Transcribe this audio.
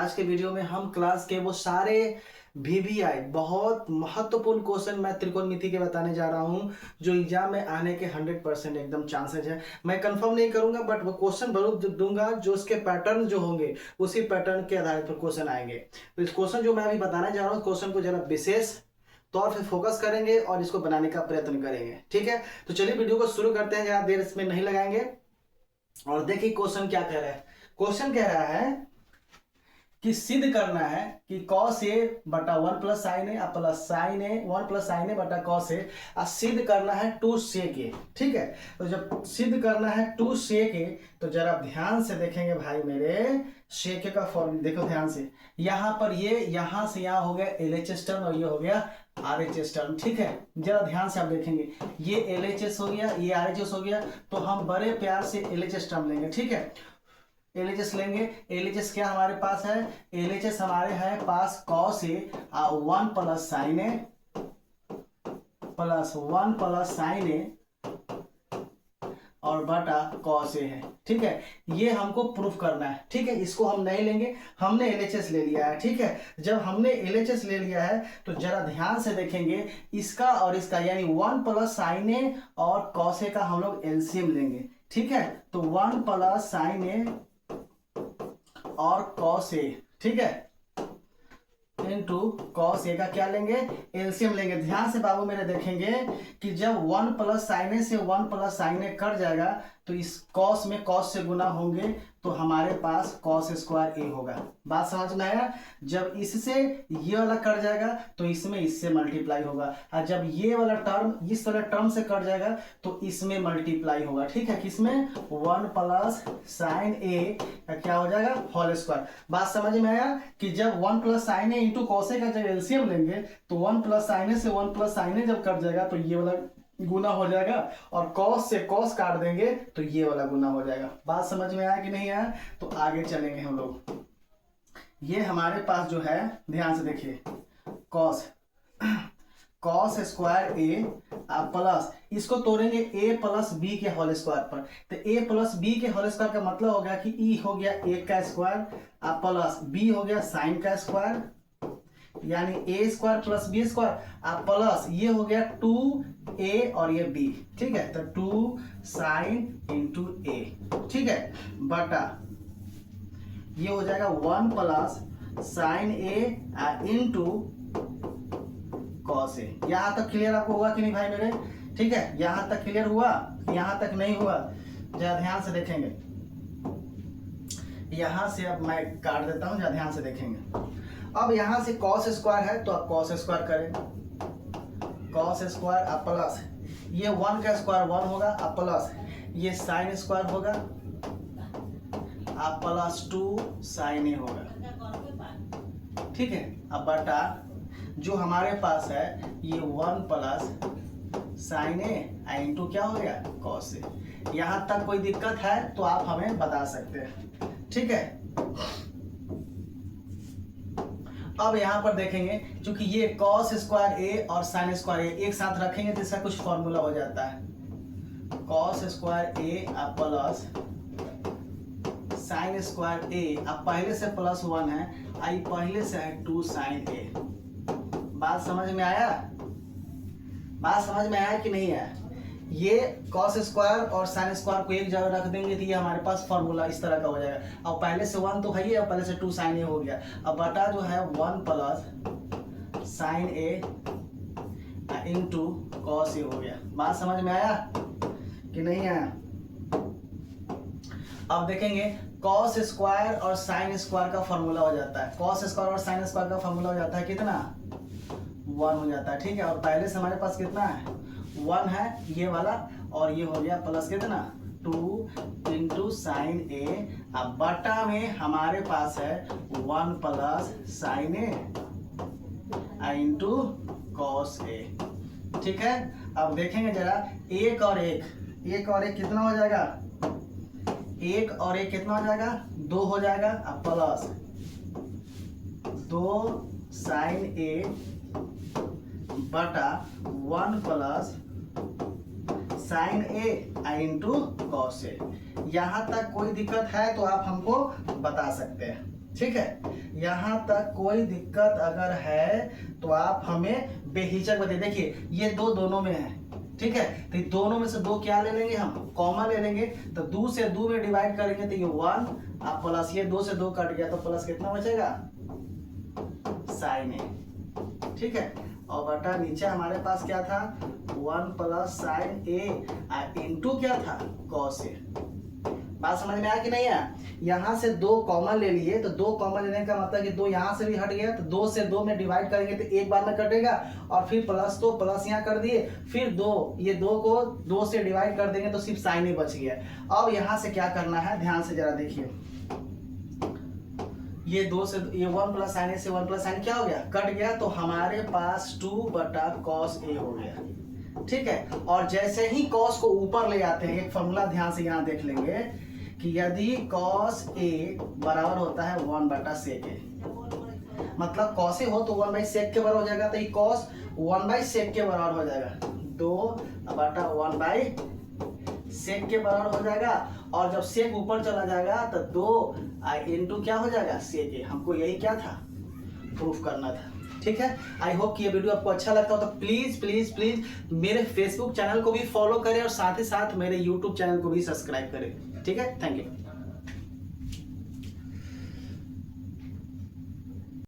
आज के वीडियो में हम क्लास के वो सारे VVI बहुत महत्वपूर्ण क्वेश्चन मैं त्रिकोणमिति के बताने जा रहा हूं जो एग्जाम में आने के 100% एकदम चांसेस है। मैं कंफर्म नहीं करूंगा बट वो क्वेश्चन जरूर दूंगा जो उसके पैटर्न जो होंगे उसी पैटर्न के आधार पर क्वेश्चन आएंगे। तो इस क्वेश्चन जो मैं अभी बताने जा रहा हूँ क्वेश्चन को जरा विशेष तौर पे फोकस करेंगे और इसको बनाने का प्रयत्न करेंगे। ठीक है, तो चलिए वीडियो को शुरू करते हैं, ज्यादा देर इसमें नहीं लगाएंगे। और देखिए क्वेश्चन क्या कह रहा है। क्वेश्चन कह रहा है कि सिद्ध करना है कि cos a बटा 1 plus sine A plus sine A 1 plus sine ए बटा cos a सिद्ध करना है 2 sec a। ठीक है, तो जब सिद्ध करना है 2 sec a तो जरा ध्यान से देखेंगे भाई मेरे, sec a का फॉर्म देखो ध्यान से। यहाँ पर ये यहाँ से यहाँ हो गया LHS टर्म और ये हो गया RHS टर्म। ठीक है, जरा ध्यान से आप देखेंगे ये LHS हो गया ये RHS हो गया, तो हम बड़े प्यार से LHS टर्म लेंगे। ठीक है, LHS लेंगे। LHS क्या हमारे पास है, LHS हमारे है पास cos a 1 plus sine A plus 1 plus sine A और बटा cos a है। ठीक है, ये हमको प्रूफ करना है। ठीक है, इसको हम नहीं लेंगे, हमने LHS ले लिया है। ठीक है, जब हमने LHS ले लिया है तो जरा ध्यान से देखेंगे इसका और इसका यानी 1 प्लस साइन ए और cos a का हम लोग एलसीएम लेंगे। ठीक है, तो 1 प्लस साइन ए और cos a, ठीक है, इनटू cos a का क्या लेंगे, एलसीएम लेंगे। ध्यान से बाबू मेरे देखेंगे कि जब 1 प्लस साइन ए से 1 प्लस साइन ए कट जाएगा तो इस cos में cos से गुना होंगे तो हमारे पास cos स्क्वायर a होगा। बात समझ में आया। जब इससे ये वाला कट जाएगा तो इसमें इससे मल्टीप्लाई होगा और जब ये वाला टर्म इस वाला टर्म से कट जाएगा तो इसमें मल्टीप्लाई होगा। ठीक है, किसमें 1 प्लस साइन ए का क्या हो जाएगा होल स्क्वायर। बात समझ में आया कि जब 1 plus sine A into cos a का जब एलसीएम लेंगे तो 1 प्लस साइन ए से 1 प्लस साइन ए जब कट जाएगा तो ये वाला गुना हो जाएगा और cos से cos काट देंगे तो ये वाला गुना हो जाएगा। बात समझ में आया कि नहीं आया। तो आगे चलेंगे हम लोग। ये हमारे पास जो है ध्यान से देखिए cos स्क्वायर a प्लस इसको तोड़ेंगे a प्लस b के होल स्क्वायर पर। तो a प्लस b के होल स्क्वायर का मतलब हो गया कि e हो गया a का स्क्वायर प्लस b हो गया साइन का स्क्वायर यानी a square plus b square plus ये हो गया 2a और ये b। ठीक है, तो 2 साइन इंटू a। ठीक है, बटा ये हो जाएगा 1 plus sign a into cos a। यहां तक क्लियर आपको हुआ कि नहीं भाई मेरे। ठीक है, यहां तक क्लियर हुआ, यहां तक नहीं हुआ, जरा ध्यान से देखेंगे। यहां से अब मैं काट देता हूं, जरा ध्यान से देखेंगे। अब यहां से cos स्क्वायर है तो आप cos स्क्वायर करें, cos स्क्वायर आप प्लस ये 1 का स्क्वायर 1 होगा आप प्लस ये साइन स्क्वायर होगा आप प्लस 2 साइन ए होगा। ठीक है, अब बटा जो हमारे पास है ये 1 प्लस साइन ए इंटू क्या हो गया cos ए। यहां तक कोई दिक्कत है तो आप हमें बता सकते हैं। ठीक है, अब यहां पर देखेंगे क्योंकि ये cos स्क्वायर a और साइन स्क्वायर a एक साथ रखेंगे तो इसका कुछ फॉर्मूला हो जाता है। cos square a plus sine square a अब पहले से प्लस 1 है आई पहले से है 2 साइन a। बात समझ में आया, बात समझ में आया कि नहीं आया। ये cos स्क्वायर और साइन स्क्वायर को एक जगह रख देंगे तो ये हमारे पास फॉर्मूला इस तरह का हो जाएगा। और पहले से 1 तो है ही और पहले से 2 साइन ए हो गया। अब बटा जो है 1 प्लस साइन ए इंटू cos ए हो गया। बात समझ में आया कि नहीं आया। अब देखेंगे cos स्क्वायर और साइन स्क्वायर का फॉर्मूला हो जाता है। cos स्क्वायर और साइन स्क्वायर का फॉर्मूला हो जाता है कितना 1 हो जाता है। ठीक है, और पहले से हमारे पास कितना है 1 है ये वाला और ये हो गया प्लस कितना 2 इंटू साइन ए। अब बटा में हमारे पास है 1 प्लस साइन ए इंटू cos ए। ठीक है, अब देखेंगे जरा एक और एक कितना हो जाएगा, एक और एक कितना हो जाएगा 2 हो जाएगा। अब प्लस 2 साइन ए बटा 1 plus sine A into cos A. यहां तक कोई दिक्कत है तो आप हमको बता सकते हैं। ठीक है, यहाँ तक कोई दिक्कत अगर है तो आप हमें बेहिचक बताइए। देखिए ये दो दोनों में है, ठीक है, तो दोनों में से दो क्या ले लेंगे हम, कॉमन ले लेंगे। तो 2 से 2 में डिवाइड करेंगे तो ये 1, आप प्लस ये 2 से 2 कट गया तो प्लस कितना बचेगा, साइन ए, ठीक है। और बटा नीचे हमारे पास क्या था, 1 प्लस साइन ए इंटू क्या था, कॉस ए। बात समझ में आया कि नहीं आया? यहाँ से 2 कॉमन ले लिए तो 2 कॉमन लेने का मतलब कि 2 यहाँ से भी हट गया, तो 2 से 2 में डिवाइड करेंगे तो एक बार में कटेगा, और फिर प्लस तो प्लस यहाँ कर दिए, फिर 2, ये 2 को 2 से डिवाइड कर देंगे तो सिर्फ साइन ही बच गया। अब यहाँ से क्या करना है, ध्यान से जरा देखिए, ये 2 से ये 1 प्लस साइन ए से 1 प्लस साइन क्या हो गया, कट गया, तो हमारे पास 2 बटा कॉस ए हो गया, ठीक है। और जैसे ही कॉस को ऊपर ले आते हैं, एक फॉर्मूला ध्यान से यहाँ देख लेंगे कि यदि कॉस ए बराबर होता है 1 बटा सेक ए, मतलब कॉस ए हो तो 1 बाई सेक के बराबर हो जाएगा, तो ये कॉस 1 बाई सेक के बराबर हो जाएगा, 2 बटा 1 बाई सेक के बराबर हो जाएगा। और जब सेक ऊपर चला जाएगा तो 2 इंटू क्या हो जाएगा, सेक ए। हमको यही क्या था, प्रूफ करना था, ठीक है। आई होप कि ये वीडियो आपको अच्छा लगता हो तो प्लीज प्लीज प्लीज मेरे फेसबुक चैनल को भी फॉलो करें और साथ ही साथ मेरे यूट्यूब चैनल को भी सब्सक्राइब करें, ठीक है। Thank you.